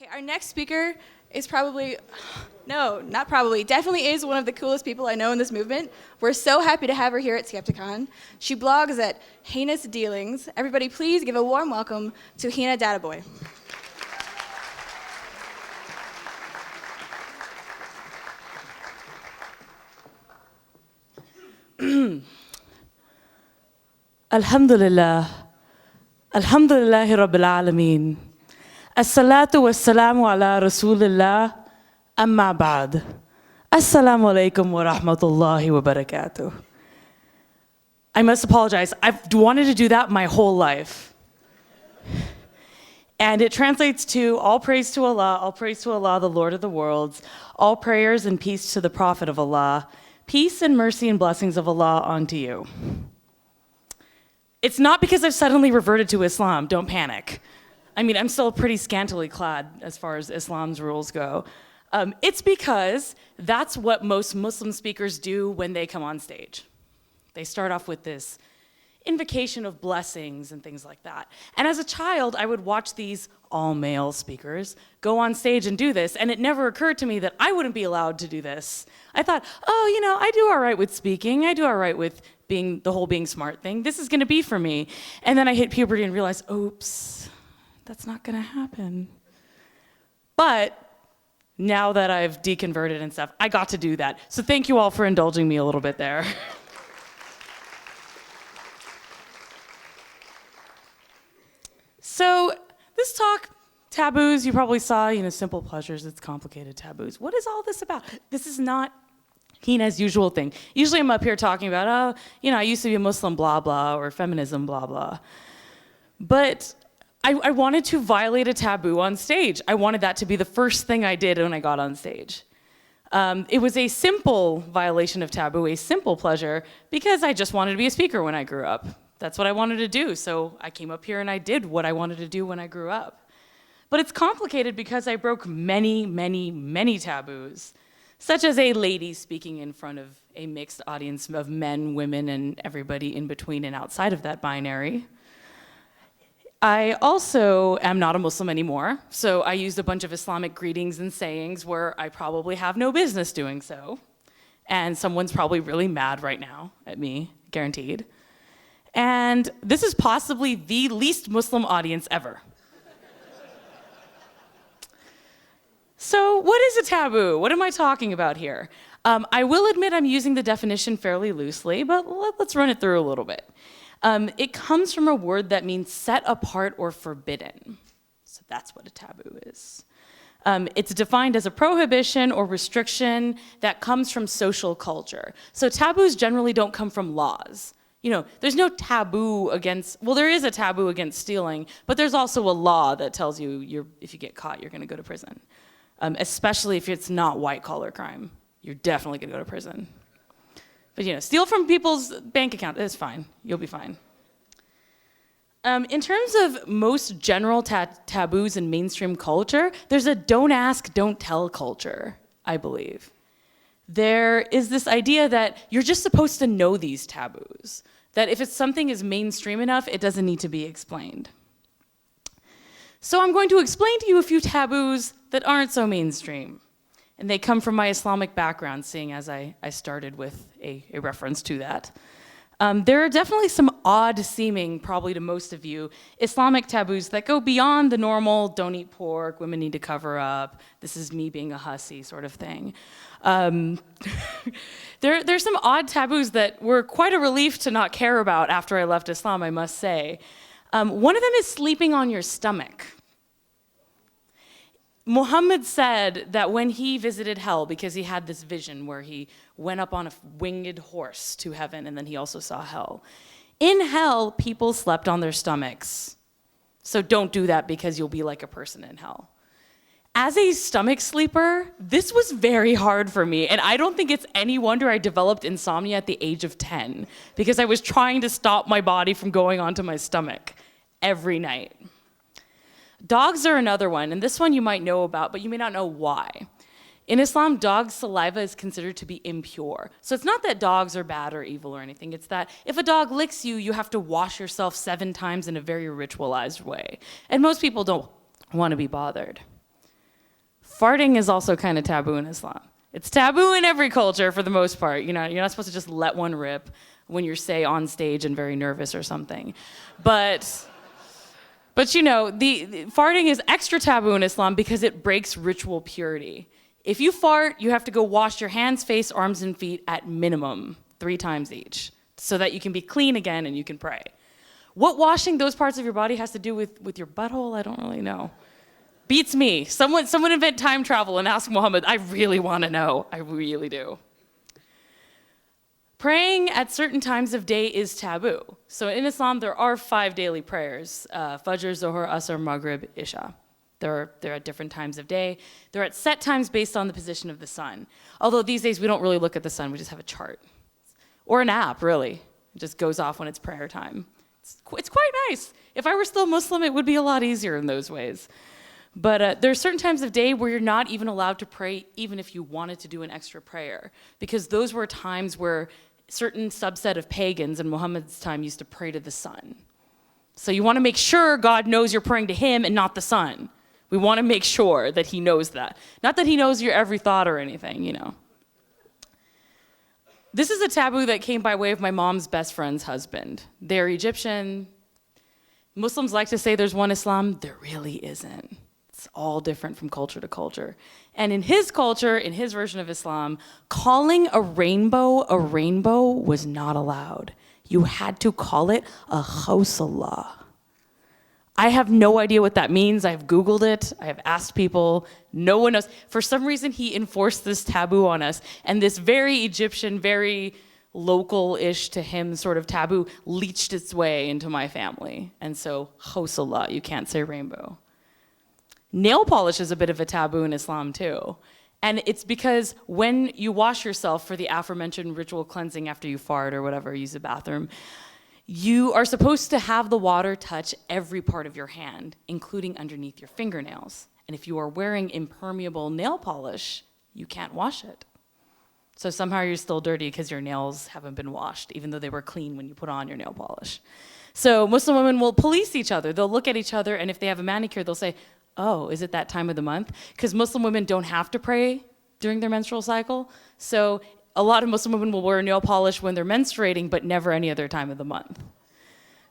Okay, our next speaker is definitely is one of the coolest people I know in this movement. We're so happy to have her here at Skepticon. She blogs at Heina Dadabhoy. Everybody please give a warm welcome to Heina Dadabhoy. Alhamdulillah. Alhamdulillahi Rabbil Alameen. As-salatu was-salamu ala Rasulillah. Amma ba'd. Assalamu alaikum wa rahmatullahi wa barakatuh. I must apologize. I've wanted to do that my whole life. And it translates to all praise to Allah, the Lord of the worlds, all prayers and peace to the Prophet of Allah, peace and mercy and blessings of Allah onto you. It's not because I've suddenly reverted to Islam, don't panic. I mean, I'm still pretty scantily clad as far as Islam's rules go. It's because that's what most Muslim speakers do when they come on stage. They start off with this invocation of blessings and things like that. And as a child, I would watch these all-male speakers go on stage and do this, and it never occurred to me that I wouldn't be allowed to do this. I thought, I do all right with speaking. I do all right with being the whole being smart thing. This is gonna be for me. And then I hit puberty and realized, oops, that's not gonna happen. But now that I've deconverted and stuff, I got to do that. So thank you all for indulging me a little bit there. So this talk, taboos, you probably saw, simple pleasures, it's complicated taboos. What is all this about? This is not Heina's usual thing. Usually I'm up here talking about, I used to be a Muslim, blah, blah, or feminism, blah, blah. But I wanted to violate a taboo on stage. I wanted that to be the first thing I did when I got on stage. It was a simple violation of taboo, a simple pleasure, because I just wanted to be a speaker when I grew up. That's what I wanted to do, so I came up here and I did what I wanted to do when I grew up. But it's complicated because I broke many, many, many taboos, such as a lady speaking in front of a mixed audience of men, women, and everybody in between and outside of that binary. I also am not a Muslim anymore, so I used a bunch of Islamic greetings and sayings where I probably have no business doing so. And someone's probably really mad right now at me, guaranteed. And this is possibly the least Muslim audience ever. So what is a taboo? What am I talking about here? I will admit I'm using the definition fairly loosely, but let's run it through a little bit. It comes from a word that means set apart or forbidden. So that's what a taboo is. It's defined as a prohibition or restriction that comes from social culture. So taboos generally don't come from laws. There's no taboo there is a taboo against stealing, but there's also a law that tells you if you get caught, you're gonna go to prison. Especially if it's not white-collar crime. You're definitely gonna go to prison. But steal from people's bank account, it's fine, you'll be fine. In terms of most general taboos in mainstream culture, there's a don't ask, don't tell culture, I believe. There is this idea that you're just supposed to know these taboos, that if something is mainstream enough, it doesn't need to be explained. So I'm going to explain to you a few taboos that aren't so mainstream. And they come from my Islamic background, seeing as I started with a reference to that. There are definitely some odd-seeming, probably to most of you, Islamic taboos that go beyond the normal, don't eat pork, women need to cover up, this is me being a hussy sort of thing. There's some odd taboos that were quite a relief to not care about after I left Islam, I must say. One of them is sleeping on your stomach. Muhammad said that when he visited hell, because he had this vision where he went up on a winged horse to heaven, and then he also saw hell. In hell, people slept on their stomachs. So don't do that because you'll be like a person in hell. As a stomach sleeper, this was very hard for me, and I don't think it's any wonder I developed insomnia at the age of 10, because I was trying to stop my body from going onto my stomach every night. Dogs are another one, and this one you might know about, but you may not know why. In Islam, dog's saliva is considered to be impure. So it's not that dogs are bad or evil or anything, it's that if a dog licks you, you have to wash yourself 7 times in a very ritualized way. And most people don't want to be bothered. Farting is also kind of taboo in Islam. It's taboo in every culture for the most part. You know, you're not supposed to just let one rip when you're, say, on stage and very nervous or something. But you know, the farting is extra taboo in Islam because it breaks ritual purity. If you fart, you have to go wash your hands, face, arms, and feet at minimum 3 times each so that you can be clean again and you can pray. What washing those parts of your body has to do with your butthole, I don't really know. Beats me. Someone invent time travel and ask Muhammad. I really want to know. I really do. Praying at certain times of day is taboo. So in Islam, there are 5 daily prayers: Fajr, Zohar, Asr, Maghrib, Isha. They're at different times of day. They're at set times based on the position of the sun. Although these days we don't really look at the sun, we just have a chart. Or an app, really. It just goes off when it's prayer time. It's quite nice. If I were still Muslim, it would be a lot easier in those ways. But there are certain times of day where you're not even allowed to pray, even if you wanted to do an extra prayer, because those were times where certain subset of pagans in Muhammad's time used to pray to the sun. So you want to make sure God knows you're praying to him and not the sun. We want to make sure that he knows that. Not that he knows your every thought or anything, you know. This is a taboo that came by way of my mom's best friend's husband. They're Egyptian. Muslims like to say there's one Islam. There really isn't. It's all different from culture to culture. And in his culture, in his version of Islam, calling a rainbow was not allowed. You had to call it a khawsallah. I have no idea what that means. I've Googled it. I have asked people. No one knows. For some reason, he enforced this taboo on us. And this very Egyptian, very local-ish to him sort of taboo leached its way into my family. And so, khawsallah, you can't say rainbow. Nail polish is a bit of a taboo in Islam too. And it's because when you wash yourself for the aforementioned ritual cleansing after you fart or whatever, use the bathroom, you are supposed to have the water touch every part of your hand, including underneath your fingernails. And if you are wearing impermeable nail polish, you can't wash it. So somehow you're still dirty because your nails haven't been washed, even though they were clean when you put on your nail polish. So Muslim women will police each other. They'll look at each other, and if they have a manicure, they'll say, oh, is it that time of the month? Because Muslim women don't have to pray during their menstrual cycle. So a lot of Muslim women will wear nail polish when they're menstruating, but never any other time of the month.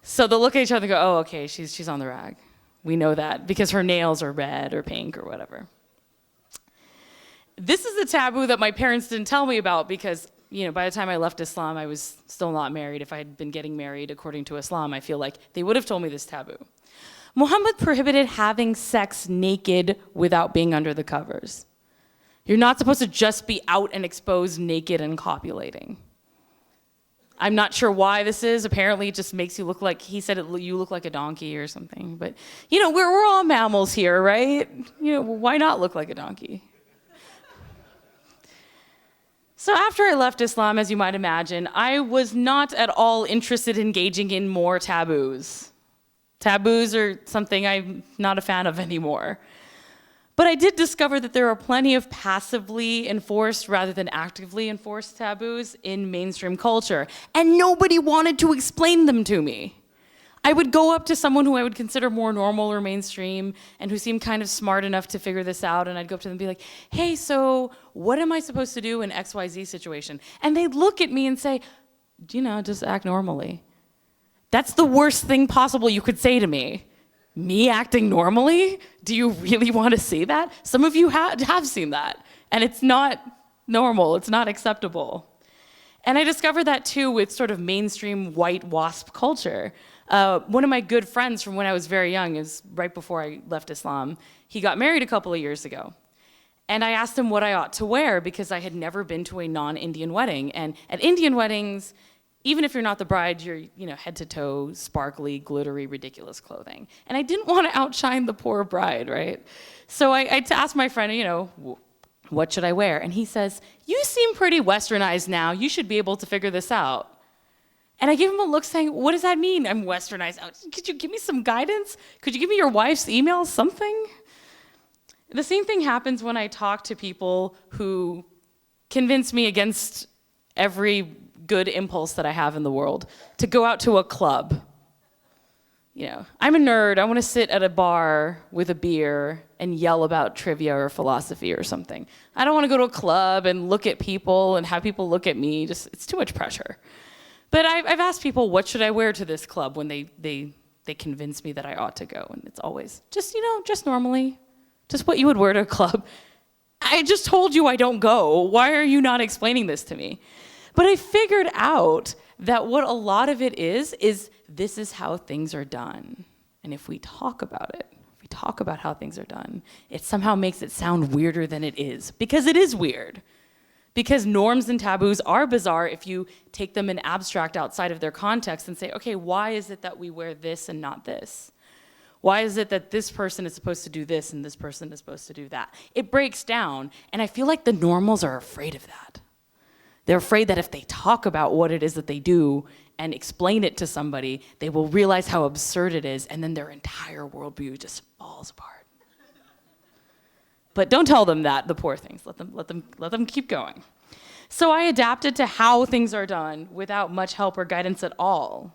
So they'll look at each other and go, oh, okay, she's on the rag. We know that because her nails are red or pink or whatever. This is a taboo that my parents didn't tell me about because, you know, by the time I left Islam, I was still not married. If I had been getting married according to Islam, I feel like they would have told me this taboo. Muhammad prohibited having sex naked without being under the covers. You're not supposed to just be out and exposed naked and copulating. I'm not sure why this is. Apparently it just makes you look like, he said you look like a donkey or something. But, you know, we're all mammals here, right? You know, why not look like a donkey? So after I left Islam, as you might imagine, I was not at all interested in engaging in more taboos. Taboos are something I'm not a fan of anymore. But I did discover that there are plenty of passively enforced rather than actively enforced taboos in mainstream culture, and nobody wanted to explain them to me. I would go up to someone who I would consider more normal or mainstream and who seemed kind of smart enough to figure this out, and I'd go up to them and be like, hey, so what am I supposed to do in XYZ situation? And they'd look at me and say, you know, just act normally. That's the worst thing possible you could say to me. Me acting normally? Do you really want to see that? Some of you have seen that, and it's not normal, it's not acceptable. And I discovered that too with sort of mainstream white wasp culture. One of my good friends from when I was very young, is right before I left Islam, he got married a couple of years ago. And I asked him what I ought to wear because I had never been to a non-Indian wedding. And at Indian weddings, even if you're not the bride, you're, you know, head to toe, sparkly, glittery, ridiculous clothing. And I didn't want to outshine the poor bride, right? So I asked my friend, you know, what should I wear? And he says, you seem pretty westernized now. You should be able to figure this out. And I gave him a look saying, what does that mean? I'm westernized. Could you give me some guidance? Could you give me your wife's email, something? The same thing happens when I talk to people who convince me against every good impulse that I have in the world to go out to a club. I'm a nerd. I want to sit at a bar with a beer and yell about trivia or philosophy or something. I don't want to go to a club and look at people and have people look at me. It's too much pressure. But I've asked people, what should I wear to this club when they convince me that I ought to go? And it's always just normally, just what you would wear to a club. I just told you I don't go. Why are you not explaining this to me? But I figured out that what a lot of it is this is how things are done. And if we talk about it, if we talk about how things are done, it somehow makes it sound weirder than it is, because it is weird. Because norms and taboos are bizarre if you take them in abstract outside of their context and say, okay, why is it that we wear this and not this? Why is it that this person is supposed to do this and this person is supposed to do that? It breaks down, and I feel like the normals are afraid of that. They're afraid that if they talk about what it is that they do and explain it to somebody, they will realize how absurd it is, and then their entire worldview just falls apart. But don't tell them that, the poor things. Let them keep going. So I adapted to how things are done without much help or guidance at all.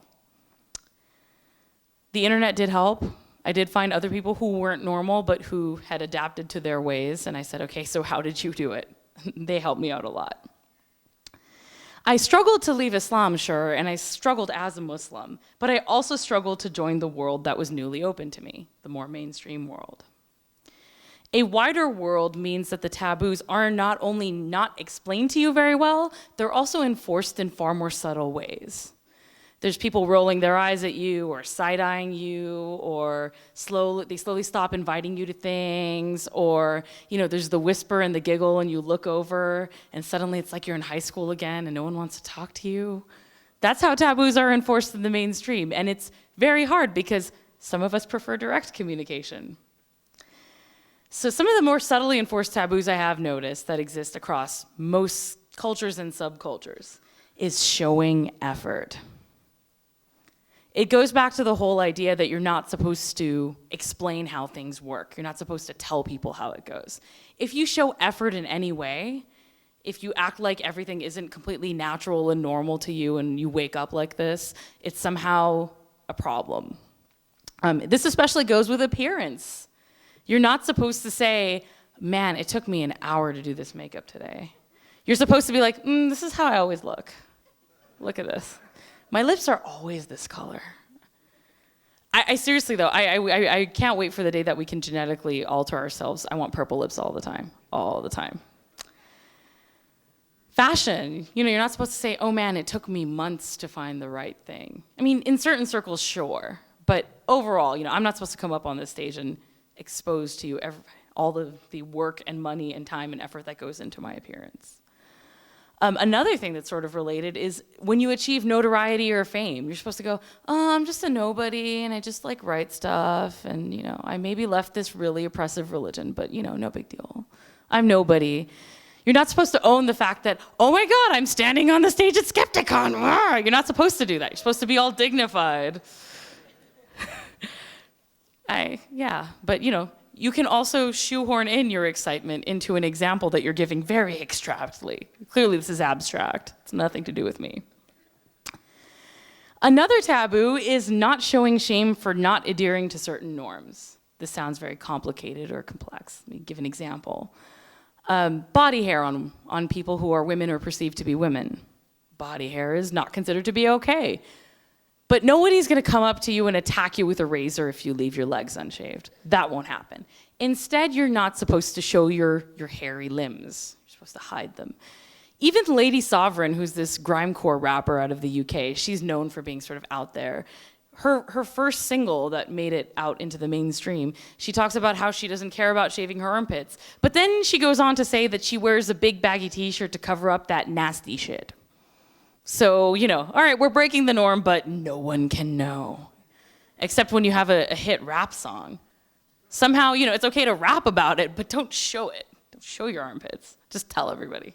The internet did help. I did find other people who weren't normal, but who had adapted to their ways, and I said, okay, so how did you do it? They helped me out a lot. I struggled to leave Islam, sure, and I struggled as a Muslim, but I also struggled to join the world that was newly open to me, the more mainstream world. A wider world means that the taboos are not only not explained to you very well, they're also enforced in far more subtle ways. There's people rolling their eyes at you or side-eyeing you, or they slowly stop inviting you to things, or there's the whisper and the giggle and you look over and suddenly it's like you're in high school again and no one wants to talk to you. That's how taboos are enforced in the mainstream, and it's very hard because some of us prefer direct communication. So some of the more subtly enforced taboos I have noticed that exist across most cultures and subcultures is showing effort. It goes back to the whole idea that you're not supposed to explain how things work. You're not supposed to tell people how it goes. If you show effort in any way, if you act like everything isn't completely natural and normal to you and you wake up like this, it's somehow a problem. This especially goes with appearance. You're not supposed to say, man, it took me an hour to do this makeup today. You're supposed to be like, this is how I always look. Look at this. My lips are always this color. I seriously though, I can't wait for the day that we can genetically alter ourselves. I want purple lips all the time. Fashion, you're not supposed to say, oh man, it took me months to find the right thing. I mean, in certain circles, sure, but overall, I'm not supposed to come up on this stage and expose to you all the work and money and time and effort that goes into my appearance. Another thing that's sort of related is when you achieve notoriety or fame, you're supposed to go, oh, I'm just a nobody and I just write stuff and, I maybe left this really oppressive religion, but, no big deal. I'm nobody. You're not supposed to own the fact that, oh my God, I'm standing on the stage at Skepticon. You're not supposed to do that. You're supposed to be all dignified. But you can also shoehorn in your excitement into an example that you're giving very abstractly. Clearly, this is abstract. It's nothing to do with me. Another taboo is not showing shame for not adhering to certain norms. This sounds very complicated or complex. Let me give an example. Body hair on people who are women or perceived to be women. Body hair is not considered to be okay. But nobody's gonna come up to you and attack you with a razor if you leave your legs unshaved. That won't happen. Instead, you're not supposed to show your hairy limbs. You're supposed to hide them. Even Lady Sovereign, who's this grimecore rapper out of the UK, she's known for being sort of out there. Her first single that made it out into the mainstream, she talks about how she doesn't care about shaving her armpits. But then she goes on to say that she wears a big baggy t-shirt to cover up that nasty shit. So, all right, we're breaking the norm, but no one can know. Except when you have a hit rap song. Somehow, it's okay to rap about it, but don't show it. Don't show your armpits. Just tell everybody.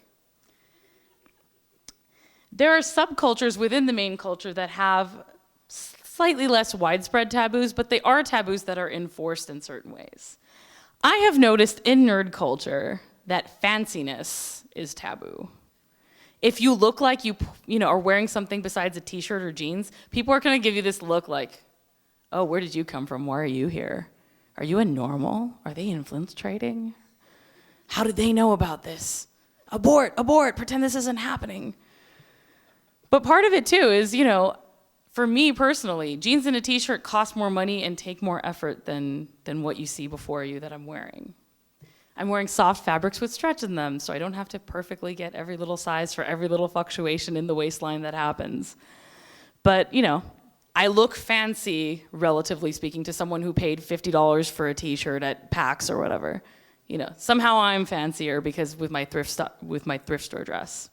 There are subcultures within the main culture that have slightly less widespread taboos, but they are taboos that are enforced in certain ways. I have noticed in nerd culture that fanciness is taboo. If you look like you are wearing something besides a t-shirt or jeans, people are gonna give you this look like, Oh, where did you come from? Why are you here? Are you a normal? Are they influence trading? How did they know about this? Abort, pretend this isn't happening. But part of it too is, for me personally, jeans and a t-shirt cost more money and take more effort than what you see before you that I'm wearing. I'm wearing soft fabrics with stretch in them, so I don't have to perfectly get every little size for every little fluctuation in the waistline that happens. But, I look fancy, relatively speaking, to someone who paid $50 for a t-shirt at PAX or whatever. Somehow I'm fancier because with my thrift store dress.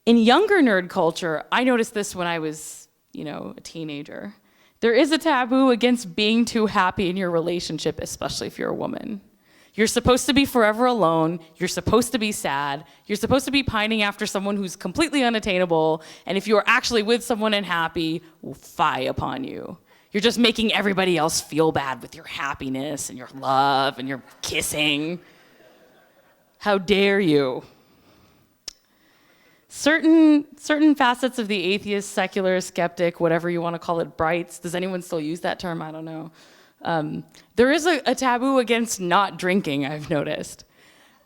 In younger nerd culture, I noticed this when I was, a teenager. There is a taboo against being too happy in your relationship, especially if you're a woman. You're supposed to be forever alone. You're supposed to be sad. You're supposed to be pining after someone who's completely unattainable. And if you are actually with someone and happy, will fie upon you. You're just making everybody else feel bad with your happiness and your love and your kissing. How dare you? Certain facets of the atheist, secular, skeptic, whatever you want to call it, brights. Does anyone still use that term? I don't know. There is a taboo against not drinking, I've noticed.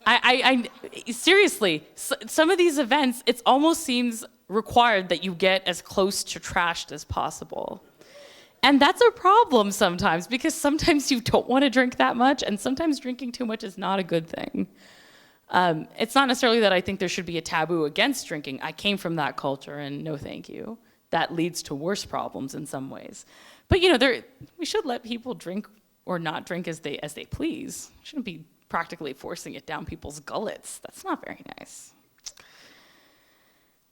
I seriously, some of these events, it almost seems required that you get as close to trashed as possible. And that's a problem sometimes, because sometimes you don't want to drink that much, and sometimes drinking too much is not a good thing. It's not necessarily that I think there should be a taboo against drinking. I came from that culture, and no thank you. That leads to worse problems in some ways. But we should let people drink or not drink as they please. Shouldn't be practically forcing it down people's gullets. That's not very nice.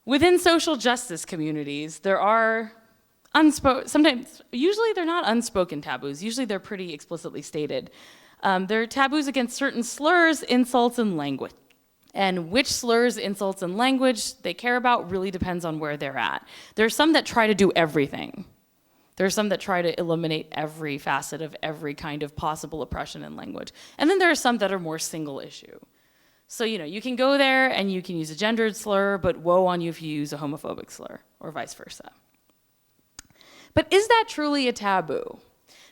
Within social justice communities, there are usually they're not unspoken taboos. Usually they're pretty explicitly stated. There are taboos against certain slurs, insults, and language. And which slurs, insults, and language they care about really depends on where they're at. There are some that try to do everything. There are some that try to eliminate every facet of every kind of possible oppression in language. And then there are some that are more single issue. So, you can go there and you can use a gendered slur, but woe on you if you use a homophobic slur, or vice versa. But is that truly a taboo?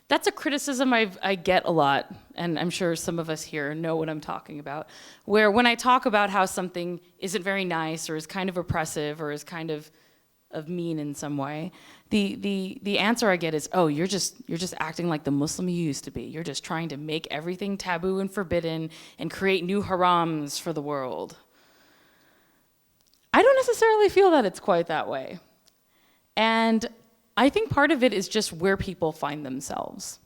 That's a criticism I get a lot, and I'm sure some of us here know what I'm talking about, where when I talk about how something isn't very nice or is kind of oppressive or is kind of mean in some way, the answer I get is, oh, you're just acting like the Muslim you used to be. You're just trying to make everything taboo and forbidden and create new harams for the world. I don't necessarily feel that it's quite that way. And I think part of it is just where people find themselves.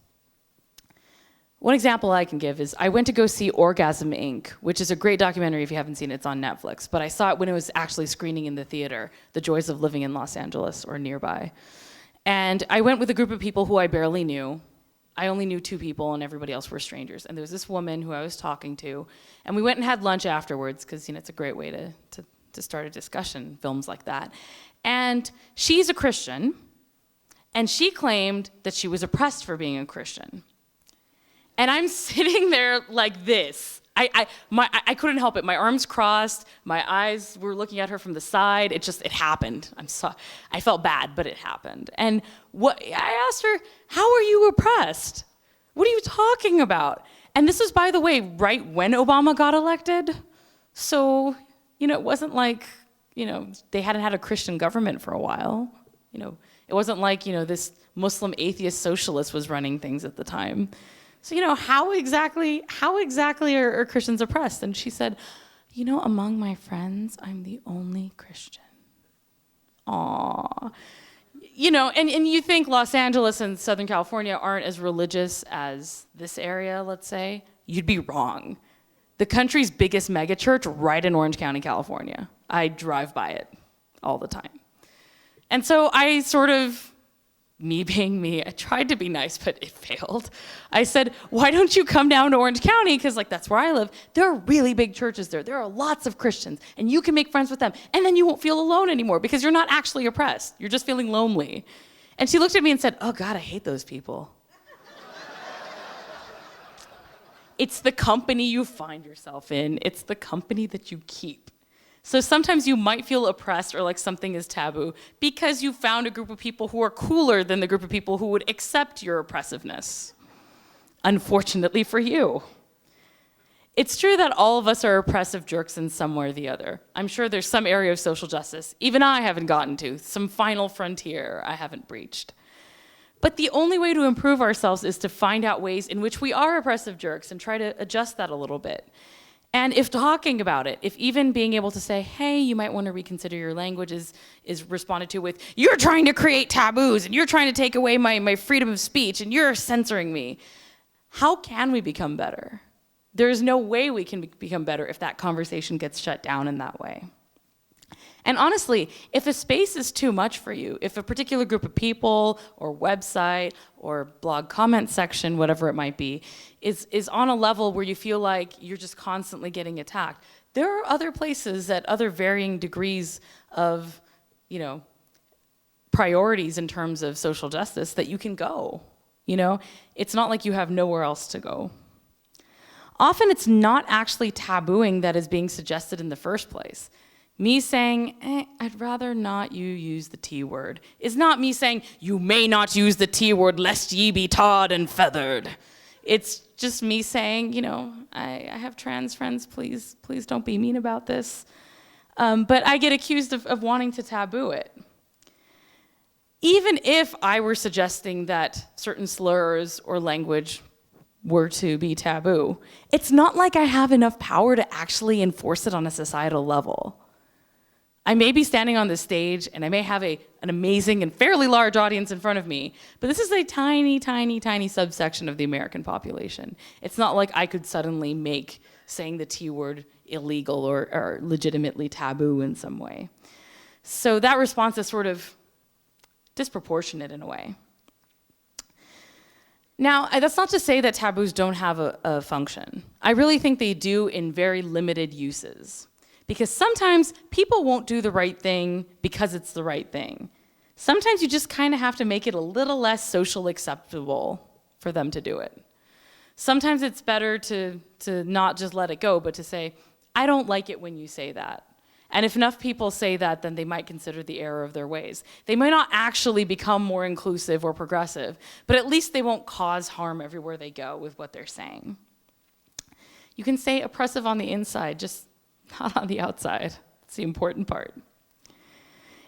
One example I can give is I went to go see Orgasm Inc., which is a great documentary if you haven't seen it. It's on Netflix. But I saw it when it was actually screening in the theater, The Joys of Living in Los Angeles or nearby. And I went with a group of people who I barely knew. I only knew 2 people and everybody else were strangers. And there was this woman who I was talking to. And we went and had lunch afterwards because it's a great way to start a discussion, films like that. And she's a Christian. And she claimed that she was oppressed for being a Christian. And I'm sitting there like this. I couldn't help it. My arms crossed. My eyes were looking at her from the side. It happened. I felt bad, but it happened. And I asked her, how are you oppressed? What are you talking about? And this was, by the way, right when Obama got elected. So, it wasn't like, they hadn't had a Christian government for a while. It wasn't like, this Muslim atheist socialist was running things at the time. So, how exactly are Christians oppressed? And she said, among my friends, I'm the only Christian. Aww. And you think Los Angeles and Southern California aren't as religious as this area, let's say. You'd be wrong. The country's biggest megachurch right in Orange County, California. I drive by it all the time. And so I sort of, me being me, I tried to be nice, but it failed. I said, why don't you come down to Orange County? Because that's where I live. There are really big churches there. There are lots of Christians, and you can make friends with them. And then you won't feel alone anymore because you're not actually oppressed. You're just feeling lonely. And she looked at me and said, oh God, I hate those people. It's the company you find yourself in. It's the company that you keep. So sometimes you might feel oppressed or like something is taboo because you found a group of people who are cooler than the group of people who would accept your oppressiveness. Unfortunately for you. It's true that all of us are oppressive jerks in some way or the other. I'm sure there's some area of social justice, even I haven't gotten to, some final frontier I haven't breached. But the only way to improve ourselves is to find out ways in which we are oppressive jerks and try to adjust that a little bit. And if talking about it, if even being able to say, hey, you might want to reconsider your language is responded to with, you're trying to create taboos and you're trying to take away my freedom of speech and you're censoring me. How can we become better? There's no way we can become better if that conversation gets shut down in that way. And honestly, if a space is too much for you, if a particular group of people or website or blog comment section, whatever it might be, is on a level where you feel like you're just constantly getting attacked, there are other places at other varying degrees of, priorities in terms of social justice that you can go. It's not like you have nowhere else to go. Often it's not actually tabooing that is being suggested in the first place. Me saying, I'd rather not you use the T word, is not me saying, you may not use the T word lest ye be tarred and feathered. It's just me saying, I have trans friends, please don't be mean about this. But I get accused of wanting to taboo it. Even if I were suggesting that certain slurs or language were to be taboo, it's not like I have enough power to actually enforce it on a societal level. I may be standing on this stage and I may have an amazing and fairly large audience in front of me, but this is a tiny, tiny, tiny subsection of the American population. It's not like I could suddenly make saying the T word illegal or legitimately taboo in some way. So that response is sort of disproportionate in a way. Now, that's not to say that taboos don't have a function. I really think they do in very limited uses. Because sometimes people won't do the right thing because it's the right thing. Sometimes you just kind of have to make it a little less socially acceptable for them to do it. Sometimes it's better to not just let it go, but to say, I don't like it when you say that. And if enough people say that, then they might consider the error of their ways. They might not actually become more inclusive or progressive, but at least they won't cause harm everywhere they go with what they're saying. You can say oppressive on the inside, just not on the outside. It's the important part.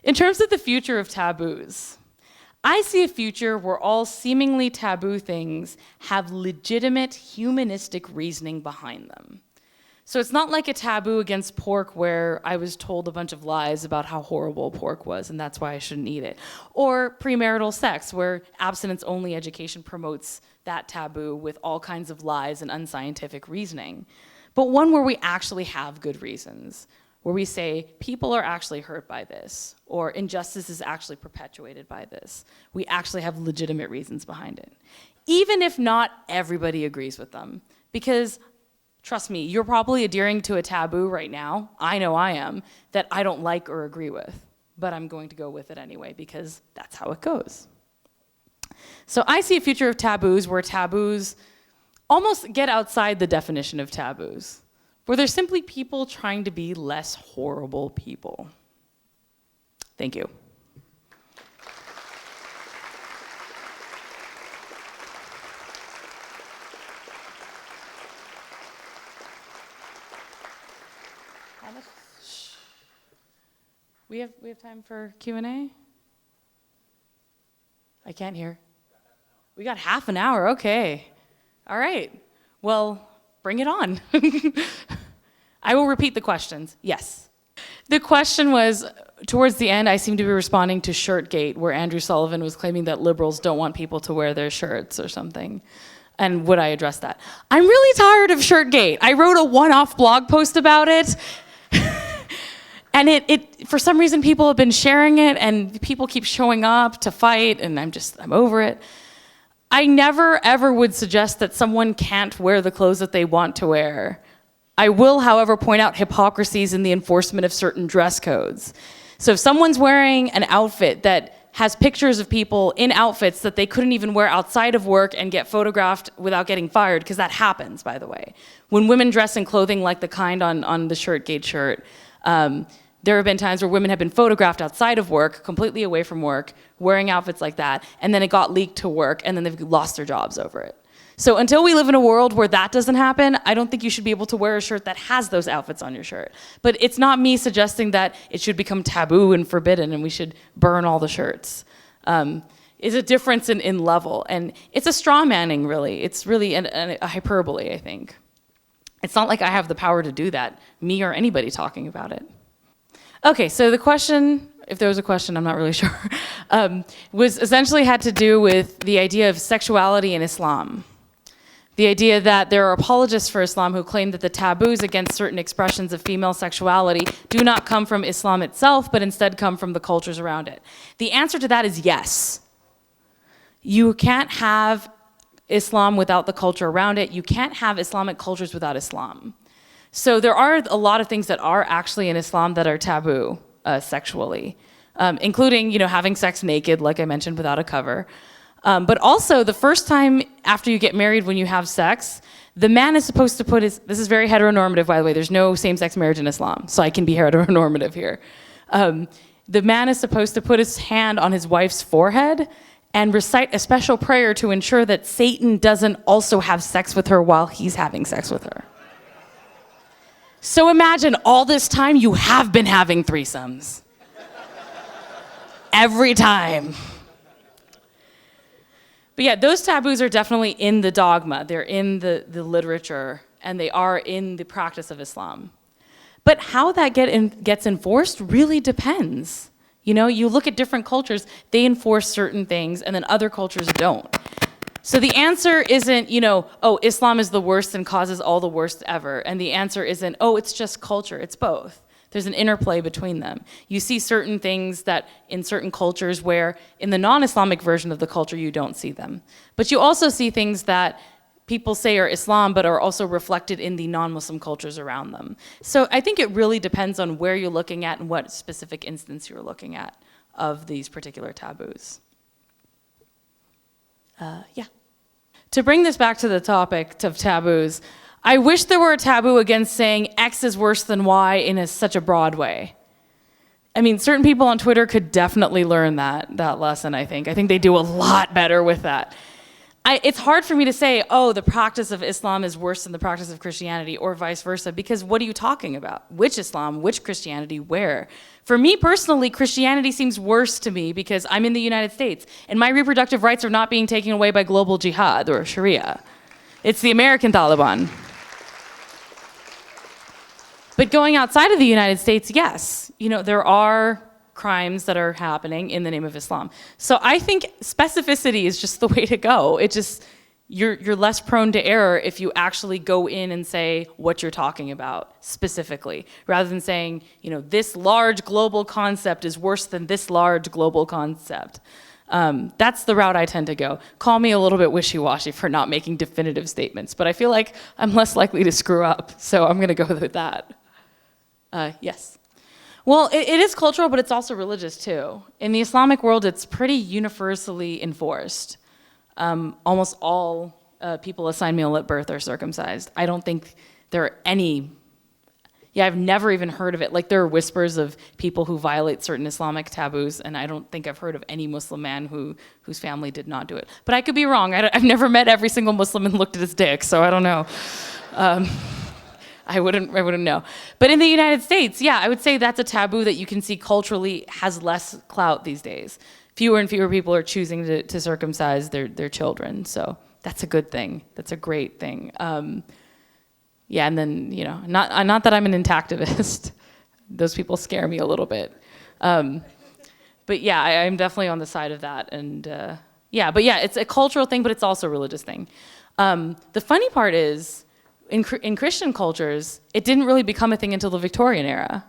In terms of the future of taboos, I see a future where all seemingly taboo things have legitimate humanistic reasoning behind them. So it's not like a taboo against pork where I was told a bunch of lies about how horrible pork was and that's why I shouldn't eat it. Or premarital sex where abstinence-only education promotes that taboo with all kinds of lies and unscientific reasoning. But one where we actually have good reasons, where we say people are actually hurt by this, or injustice is actually perpetuated by this. We actually have legitimate reasons behind it. Even if not everybody agrees with them. Because, trust me, you're probably adhering to a taboo right now, I know I am, that I don't like or agree with. But I'm going to go with it anyway, because that's how it goes. So I see a future of taboos where taboos almost get outside the definition of taboos, where they're simply people trying to be less horrible people. Thank you. We have time for Q&A? I can't hear. We got half an hour, okay. All right, well, bring it on. I will repeat the questions, yes. The question was, towards the end, I seem to be responding to Shirtgate, where Andrew Sullivan was claiming that liberals don't want people to wear their shirts or something. And would I address that? I'm really tired of Shirtgate. I wrote a one-off blog post about it. And it for some reason, people have been sharing it, and people keep showing up to fight, and I'm over it. I never, ever would suggest that someone can't wear the clothes that they want to wear. I will, however, point out hypocrisies in the enforcement of certain dress codes. So if someone's wearing an outfit that has pictures of people in outfits that they couldn't even wear outside of work and get photographed without getting fired, because that happens, by the way. When women dress in clothing like the kind on the Shirtgate shirt, There have been times where women have been photographed outside of work, completely away from work, wearing outfits like that, and then it got leaked to work, and then they've lost their jobs over it. So until we live in a world where that doesn't happen, I don't think you should be able to wear a shirt that has those outfits on your shirt. But it's not me suggesting that it should become taboo and forbidden and we should burn all the shirts. It's a difference in level, and it's a straw manning, really. It's really a hyperbole, I think. It's not like I have the power to do that, me or anybody talking about it. Okay, so the question, if there was a question, I'm not really sure, was essentially had to do with the idea of sexuality in Islam. The idea that there are apologists for Islam who claim that the taboos against certain expressions of female sexuality do not come from Islam itself, but instead come from the cultures around it. The answer to that is yes. You can't have Islam without the culture around it. You can't have Islamic cultures without Islam. So there are a lot of things that are actually in Islam that are taboo sexually, including, having sex naked, like I mentioned, without a cover. But also, the first time after you get married when you have sex, the man is supposed to put this is very heteronormative, by the way, there's no same-sex marriage in Islam, so I can be heteronormative here. The man is supposed to put his hand on his wife's forehead and recite a special prayer to ensure that Satan doesn't also have sex with her while he's having sex with her. So imagine all this time you have been having threesomes. Every time. But yeah, those taboos are definitely in the dogma. They're in the literature, and they are in the practice of Islam. But how that gets enforced really depends. You look at different cultures, they enforce certain things, and then other cultures don't. So the answer isn't, Islam is the worst and causes all the worst ever. And the answer isn't, it's just culture. It's both. There's an interplay between them. You see certain things that in certain cultures where in the non-Islamic version of the culture, you don't see them. But you also see things that people say are Islam, but are also reflected in the non-Muslim cultures around them. So I think it really depends on where you're looking at and what specific instance you're looking at of these particular taboos. To bring this back to the topic of taboos, I wish there were a taboo against saying X is worse than Y in such a broad way. I mean, certain people on Twitter could definitely learn that lesson, I think. I think they do a lot better with that. It's hard for me to say, the practice of Islam is worse than the practice of Christianity, or vice versa, because what are you talking about? Which Islam, which Christianity, where? For me personally, Christianity seems worse to me because I'm in the United States, and my reproductive rights are not being taken away by global jihad or Sharia. It's the American Taliban. But going outside of the United States, yes, there are crimes that are happening in the name of Islam. So I think specificity is just the way to go. You're less prone to error if you actually go in and say what you're talking about specifically, rather than saying, this large global concept is worse than this large global concept. That's the route I tend to go. Call me a little bit wishy-washy for not making definitive statements, but I feel like I'm less likely to screw up, so I'm gonna go with that. Yes. Well, it is cultural, but it's also religious too. In the Islamic world, it's pretty universally enforced. Almost all people assigned male at birth are circumcised. I don't think there are any, I've never even heard of it. Like, there are whispers of people who violate certain Islamic taboos, and I don't think I've heard of any Muslim man whose family did not do it. But I could be wrong. I've never met every single Muslim and looked at his dick, so I don't know. I wouldn't know. But in the United States, I would say that's a taboo that you can see culturally has less clout these days. Fewer and fewer people are choosing to circumcise their children, so that's a good thing. That's a great thing. And then, not that I'm an intactivist. Those people scare me a little bit. But I'm definitely on the side of that. And it's a cultural thing, but it's also a religious thing. The funny part is, in Christian cultures, it didn't really become a thing until the Victorian era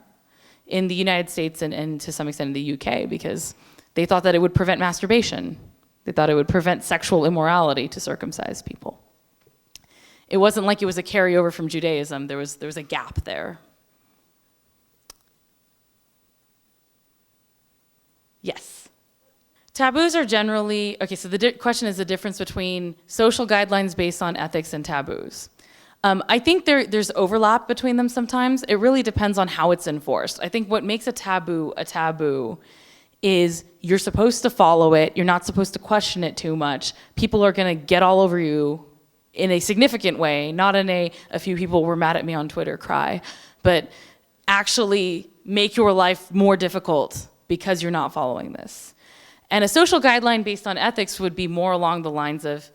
in the United States and to some extent in the UK, because they thought that it would prevent masturbation. They thought it would prevent sexual immorality to circumcise people. It wasn't like it was a carryover from Judaism. There was a gap there. Yes. Taboos are generally, so the question is the difference between social guidelines based on ethics and taboos. I think there's overlap between them sometimes. It really depends on how it's enforced. I think what makes a taboo is you're supposed to follow it. You're not supposed to question it too much. People are going to get all over you in a significant way, not in a few people were mad at me on Twitter cry, but actually make your life more difficult because you're not following this. And a social guideline based on ethics would be more along the lines of,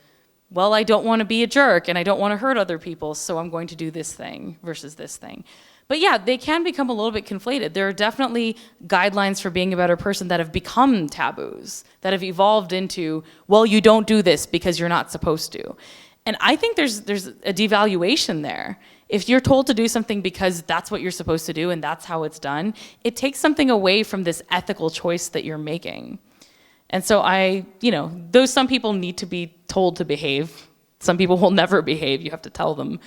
well, I don't want to be a jerk and I don't want to hurt other people, so I'm going to do this thing versus this thing. But yeah, they can become a little bit conflated. There are definitely guidelines for being a better person that have become taboos, that have evolved into, well, you don't do this because you're not supposed to. And I think there's a devaluation there. If you're told to do something because that's what you're supposed to do and that's how it's done, it takes something away from this ethical choice that you're making. And so some people need to be told to behave. Some people will never behave, you have to tell them.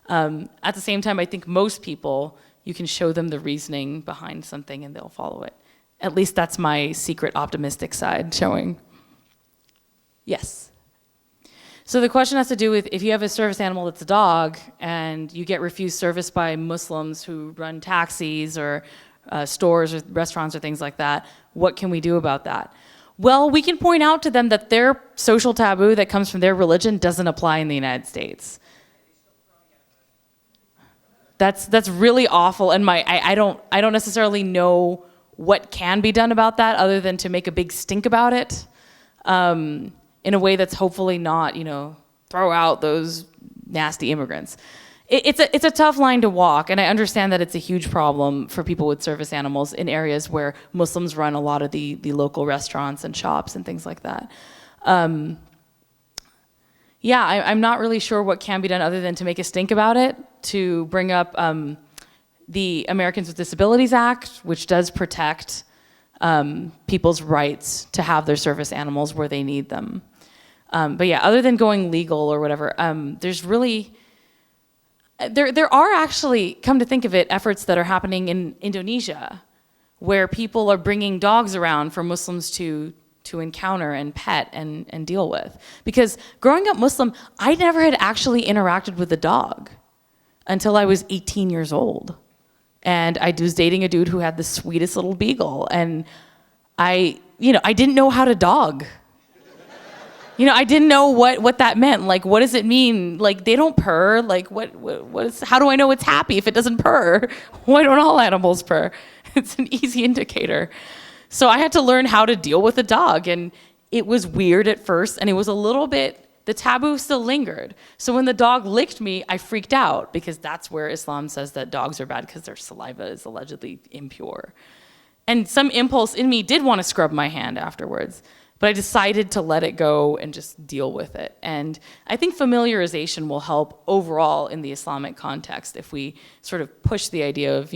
At the same time, I think most people, you can show them the reasoning behind something and they'll follow it. At least that's my secret optimistic side showing. Yes. So the question has to do with if you have a service animal that's a dog and you get refused service by Muslims who run taxis or stores or restaurants or things like that, what can we do about that? Well, we can point out to them that their social taboo that comes from their religion doesn't apply in the United States. That's really awful, and I don't necessarily know what can be done about that other than to make a big stink about it, in a way that's hopefully not, throw out those nasty immigrants. It's a tough line to walk, and I understand that it's a huge problem for people with service animals in areas where Muslims run a lot of the local restaurants and shops and things like that. I'm not really sure what can be done other than to make a stink about it, to bring up the Americans with Disabilities Act, which does protect people's rights to have their service animals where they need them. But yeah, other than going legal or whatever, there's really... There are actually, come to think of it, efforts that are happening in Indonesia where people are bringing dogs around for Muslims to encounter and pet and deal with. Because growing up Muslim, I never had actually interacted with a dog until I was 18 years old. And I was dating a dude who had the sweetest little beagle. And I didn't know how to dog. I didn't know what that meant. Like, what does it mean? Like, they don't purr. Like, how do I know it's happy if it doesn't purr? Why don't all animals purr? It's an easy indicator. So I had to learn how to deal with a dog. And it was weird at first. And it was a little bit, the taboo still lingered. So when the dog licked me, I freaked out because that's where Islam says that dogs are bad because their saliva is allegedly impure. And some impulse in me did want to scrub my hand afterwards. But I decided to let it go and just deal with it. And I think familiarization will help overall in the Islamic context if we sort of push the idea of,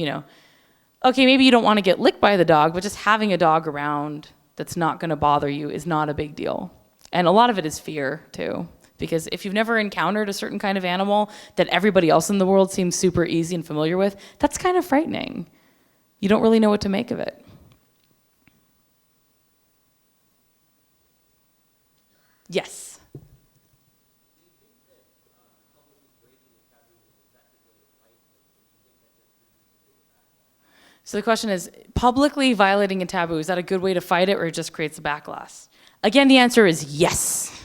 okay, maybe you don't want to get licked by the dog, but just having a dog around that's not going to bother you is not a big deal. And a lot of it is fear, too. Because if you've never encountered a certain kind of animal that everybody else in the world seems super easy and familiar with, that's kind of frightening. You don't really know what to make of it. Yes. So the question is, publicly violating a taboo, is that a good way to fight it or it just creates a backlash? Again, the answer is yes.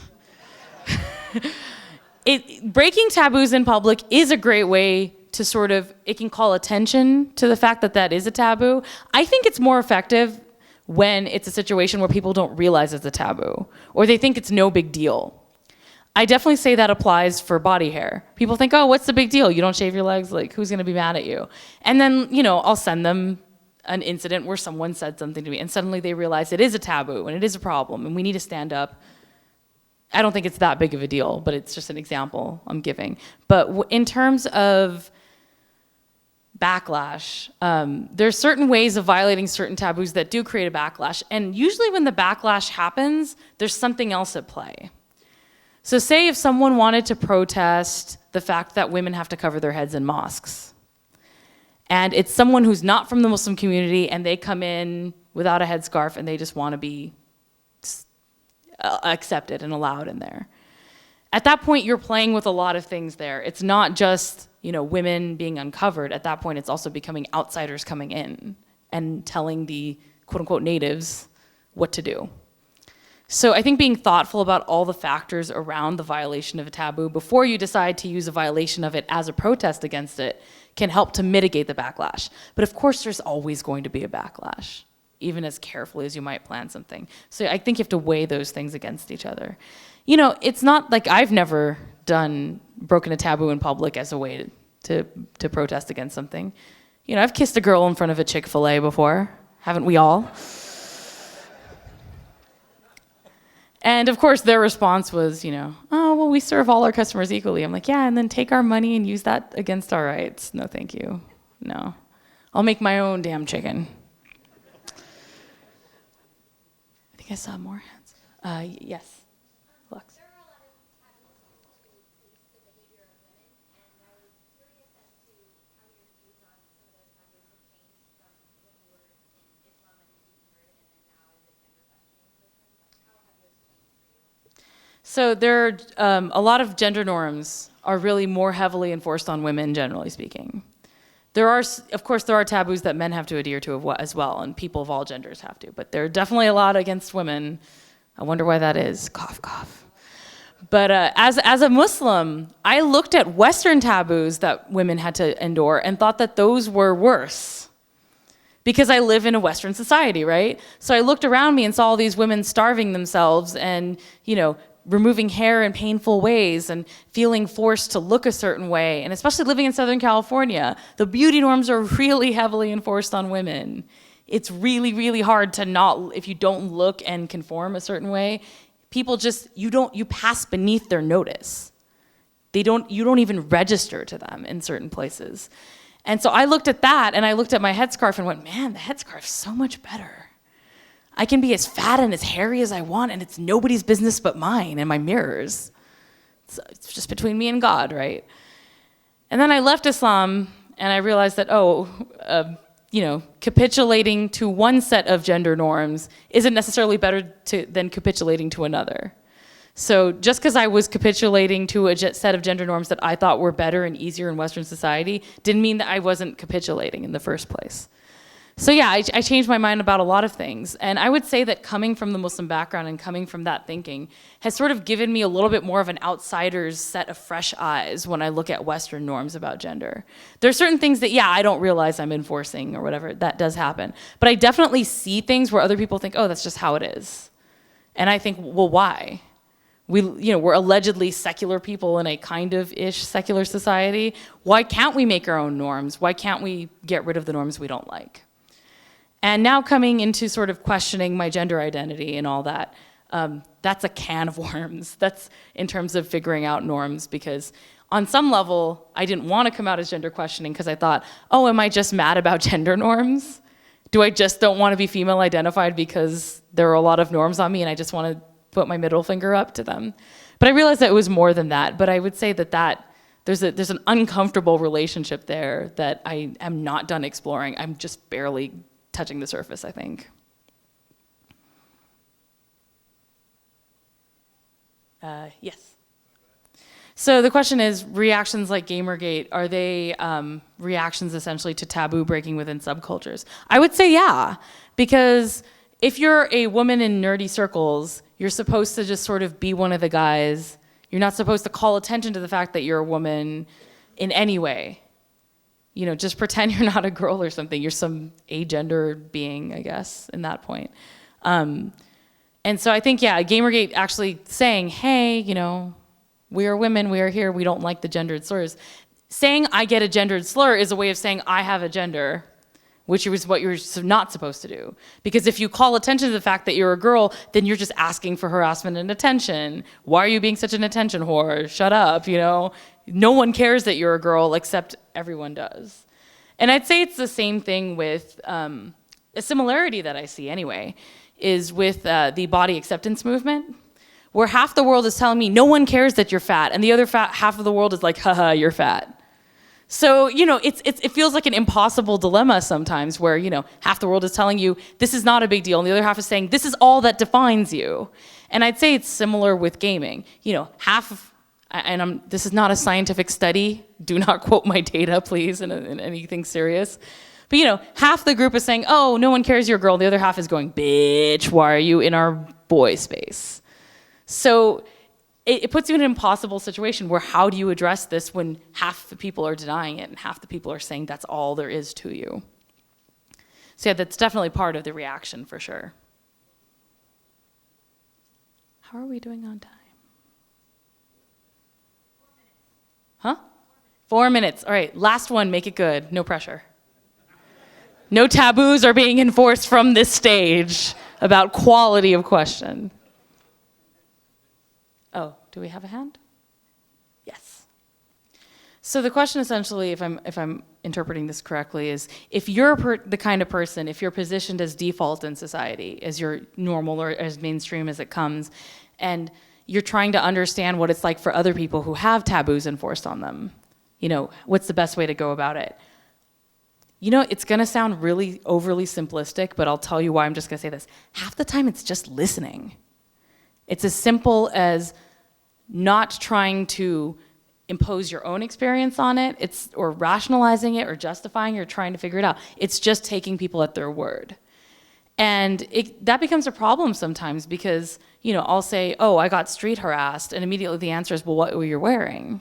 Breaking taboos in public is a great way to it can call attention to the fact that that is a taboo. I think it's more effective when it's a situation where people don't realize it's a taboo or they think it's no big deal. I definitely say that applies for body hair. People think, oh, what's the big deal? You don't shave your legs? Like, who's going to be mad at you? And then, I'll send them an incident where someone said something to me and suddenly they realize it is a taboo and it is a problem and we need to stand up. I don't think it's that big of a deal, but it's just an example I'm giving. But in terms of backlash, there's certain ways of violating certain taboos that do create a backlash. And usually when the backlash happens, there's something else at play. So say if someone wanted to protest the fact that women have to cover their heads in mosques, and it's someone who's not from the Muslim community and they come in without a headscarf and they just want to be accepted and allowed in there. At that point, you're playing with a lot of things there. It's not just, women being uncovered. At that point, it's also becoming outsiders coming in and telling the quote unquote natives what to do. So I think being thoughtful about all the factors around the violation of a taboo before you decide to use a violation of it as a protest against it can help to mitigate the backlash. But of course, there's always going to be a backlash, even as carefully as you might plan something. So I think you have to weigh those things against each other. It's not like I've never broken a taboo in public as a way to protest against something. I've kissed a girl in front of a Chick-fil-A before, haven't we all? And of course, their response was, oh, well, we serve all our customers equally. I'm like, yeah, and then take our money and use that against our rights. No, thank you. No. I'll make my own damn chicken. I think I saw more hands. Yes, Lux. So there are a lot of gender norms are really more heavily enforced on women, generally speaking. Of course, there are taboos that men have to adhere to as well, and people of all genders have to. But there are definitely a lot against women. I wonder why that is. Cough, cough. But as a Muslim, I looked at Western taboos that women had to endure and thought that those were worse. Because I live in a Western society, right? So I looked around me and saw all these women starving themselves and, removing hair in painful ways and feeling forced to look a certain way. And especially living in Southern California, the beauty norms are really heavily enforced on women. It's really, really hard to not, if you don't look and conform a certain way, people just, you pass beneath their notice. You don't even register to them in certain places. And so I looked at that and I looked at my headscarf and went, man, the headscarf's so much better. I can be as fat and as hairy as I want, and it's nobody's business but mine and my mirrors. It's just between me and God, right? And then I left Islam, and I realized that, capitulating to one set of gender norms isn't necessarily better than capitulating to another. So just because I was capitulating to a set of gender norms that I thought were better and easier in Western society didn't mean that I wasn't capitulating in the first place. So yeah, I changed my mind about a lot of things. And I would say that coming from the Muslim background and coming from that thinking has sort of given me a little bit more of an outsider's set of fresh eyes when I look at Western norms about gender. There are certain things that, I don't realize I'm enforcing or whatever. That does happen. But I definitely see things where other people think, oh, that's just how it is. And I think, well, why? We're allegedly secular people in a kind of ish secular society. Why can't we make our own norms? Why can't we get rid of the norms we don't like? And now coming into sort of questioning my gender identity and all that, that's a can of worms. That's in terms of figuring out norms, because on some level, I didn't want to come out as gender questioning because I thought, oh, am I just mad about gender norms? Do I just don't want to be female identified because there are a lot of norms on me and I just want to put my middle finger up to them? But I realized that it was more than that. But I would say that there's an uncomfortable relationship there that I am not done exploring. I'm just barely touching the surface, I think. Yes. So the question is, reactions like Gamergate, are they reactions essentially to taboo breaking within subcultures? I would say yeah, because if you're a woman in nerdy circles, you're supposed to just sort of be one of the guys. You're not supposed to call attention to the fact that you're a woman in any way. Just pretend you're not a girl or something. You're some agender being, I guess, in that point. And so I think, Gamergate actually saying, hey, we are women, we are here, we don't like the gendered slurs. Saying I get a gendered slur is a way of saying I have a gender, which is what you're not supposed to do. Because if you call attention to the fact that you're a girl, then you're just asking for harassment and attention. Why are you being such an attention whore? Shut up, No one cares that you're a girl, except everyone does. And I'd say it's the same thing with a similarity that I see anyway, is with the body acceptance movement, where half the world is telling me no one cares that you're fat, and the other half of the world is like, haha, you're fat. So, it feels like an impossible dilemma sometimes where, half the world is telling you this is not a big deal, and the other half is saying this is all that defines you. And I'd say it's similar with gaming. Half This is not a scientific study. Do not quote my data, please, in anything serious. But half the group is saying, oh, no one cares you're a girl. The other half is going, bitch, why are you in our boy space? So it puts you in an impossible situation where how do you address this when half the people are denying it and half the people are saying that's all there is to you? So yeah, that's definitely part of the reaction for sure. How are we doing on time? Huh? 4 minutes. All right, last one, make it good. No pressure. No taboos are being enforced from this stage about quality of question. Oh, do we have a hand? Yes. So the question essentially, if I'm interpreting this correctly, is if you're the kind of person, if you're positioned as default in society, as your normal or as mainstream as it comes, and you're trying to understand what it's like for other people who have taboos enforced on them, what's the best way to go about it? It's going to sound really overly simplistic, but I'll tell you why I'm just going to say this. Half the time, it's just listening. It's as simple as not trying to impose your own experience on it, or rationalizing it, or justifying it, or trying to figure it out. It's just taking people at their word. And that becomes a problem sometimes because, I'll say, oh, I got street harassed, and immediately the answer is, well, what were you wearing?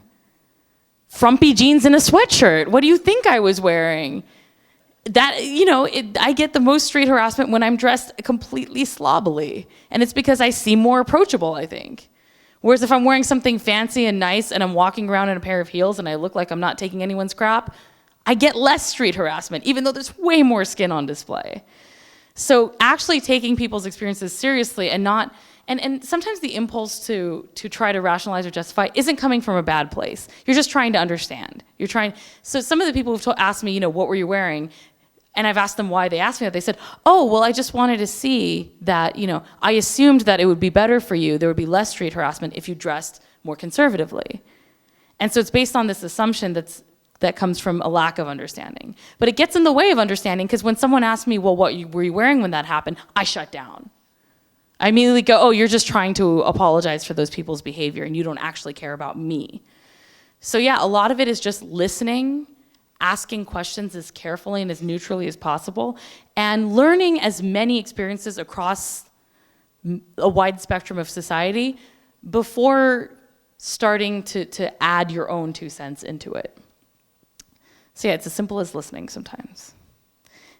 Frumpy jeans and a sweatshirt. What do you think I was wearing? I get the most street harassment when I'm dressed completely slobbily. And it's because I seem more approachable, I think. Whereas if I'm wearing something fancy and nice and I'm walking around in a pair of heels and I look like I'm not taking anyone's crap, I get less street harassment, even though there's way more skin on display. So actually taking people's experiences seriously and not, and sometimes the impulse to try to rationalize or justify isn't coming from a bad place. You're just trying to understand. So some of the people who've asked me, what were you wearing? And I've asked them why they asked me that. They said, oh, well, I just wanted to see that, I assumed that it would be better for you, there would be less street harassment if you dressed more conservatively. And so it's based on this assumption that comes from a lack of understanding. But it gets in the way of understanding because when someone asks me, well, what were you wearing when that happened? I shut down. I immediately go, oh, you're just trying to apologize for those people's behavior and you don't actually care about me. So yeah, a lot of it is just listening, asking questions as carefully and as neutrally as possible, and learning as many experiences across a wide spectrum of society before starting to add your own 2 cents into it. So yeah, it's as simple as listening sometimes.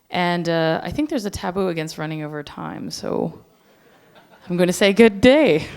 And I think there's a taboo against running over time, so I'm going to say good day.